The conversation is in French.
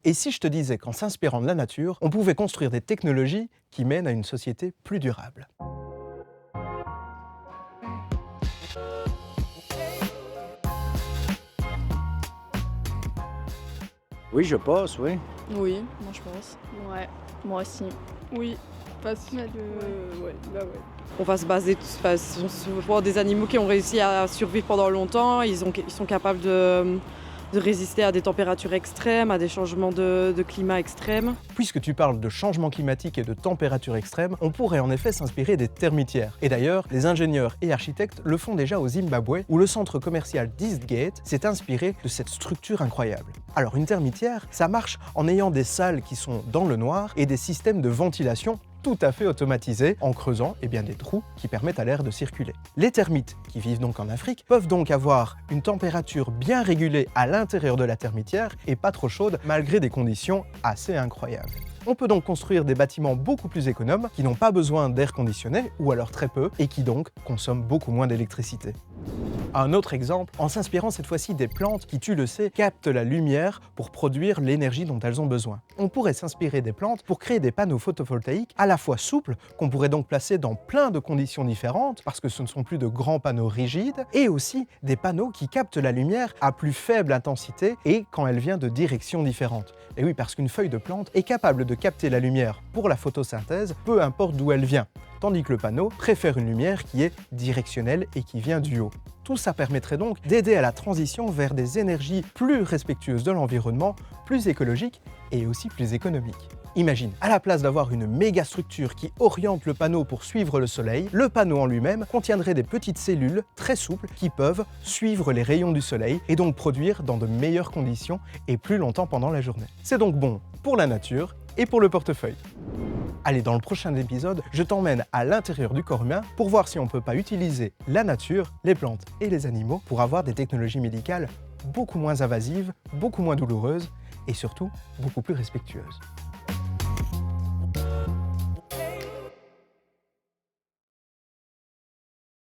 Et si je te disais qu'en s'inspirant de la nature, on pouvait construire des technologies qui mènent à une société plus durable? Oui, je pense, oui. Oui, moi je pense. Ouais, moi aussi. Oui, parce que Ouais. bah ouais. On va se baser sur des animaux qui ont réussi à survivre pendant longtemps. Ils sont capables de résister à des températures extrêmes, à des changements de climat extrêmes. Puisque tu parles de changement climatique et de température extrême, on pourrait en effet s'inspirer des termitières. Et d'ailleurs, les ingénieurs et architectes le font déjà au Zimbabwe, où le centre commercial d'Eastgate s'est inspiré de cette structure incroyable. Alors une termitière, ça marche en ayant des salles qui sont dans le noir et des systèmes de ventilation tout à fait automatisés en creusant des trous qui permettent à l'air de circuler. Les termites, qui vivent donc en Afrique, peuvent donc avoir une température bien régulée à l'intérieur de la termitière et pas trop chaude malgré des conditions assez incroyables. On peut donc construire des bâtiments beaucoup plus économes qui n'ont pas besoin d'air conditionné, ou alors très peu, et qui donc consomment beaucoup moins d'électricité. Un autre exemple, en s'inspirant cette fois-ci des plantes qui, tu le sais, captent la lumière pour produire l'énergie dont elles ont besoin. On pourrait s'inspirer des plantes pour créer des panneaux photovoltaïques à la fois souples, qu'on pourrait donc placer dans plein de conditions différentes, parce que ce ne sont plus de grands panneaux rigides, et aussi des panneaux qui captent la lumière à plus faible intensité et quand elle vient de directions différentes. Et oui, parce qu'une feuille de plante est capable de capter la lumière pour la photosynthèse, peu importe d'où elle vient, tandis que le panneau préfère une lumière qui est directionnelle et qui vient du haut. Tout ça permettrait donc d'aider à la transition vers des énergies plus respectueuses de l'environnement, plus écologiques et aussi plus économiques. Imagine, à la place d'avoir une méga structure qui oriente le panneau pour suivre le soleil, le panneau en lui-même contiendrait des petites cellules très souples qui peuvent suivre les rayons du soleil et donc produire dans de meilleures conditions et plus longtemps pendant la journée. C'est donc bon pour la nature et pour le portefeuille. Allez, dans le prochain épisode, je t'emmène à l'intérieur du corps humain pour voir si on ne peut pas utiliser la nature, les plantes et les animaux pour avoir des technologies médicales beaucoup moins invasives, beaucoup moins douloureuses et surtout beaucoup plus respectueuses.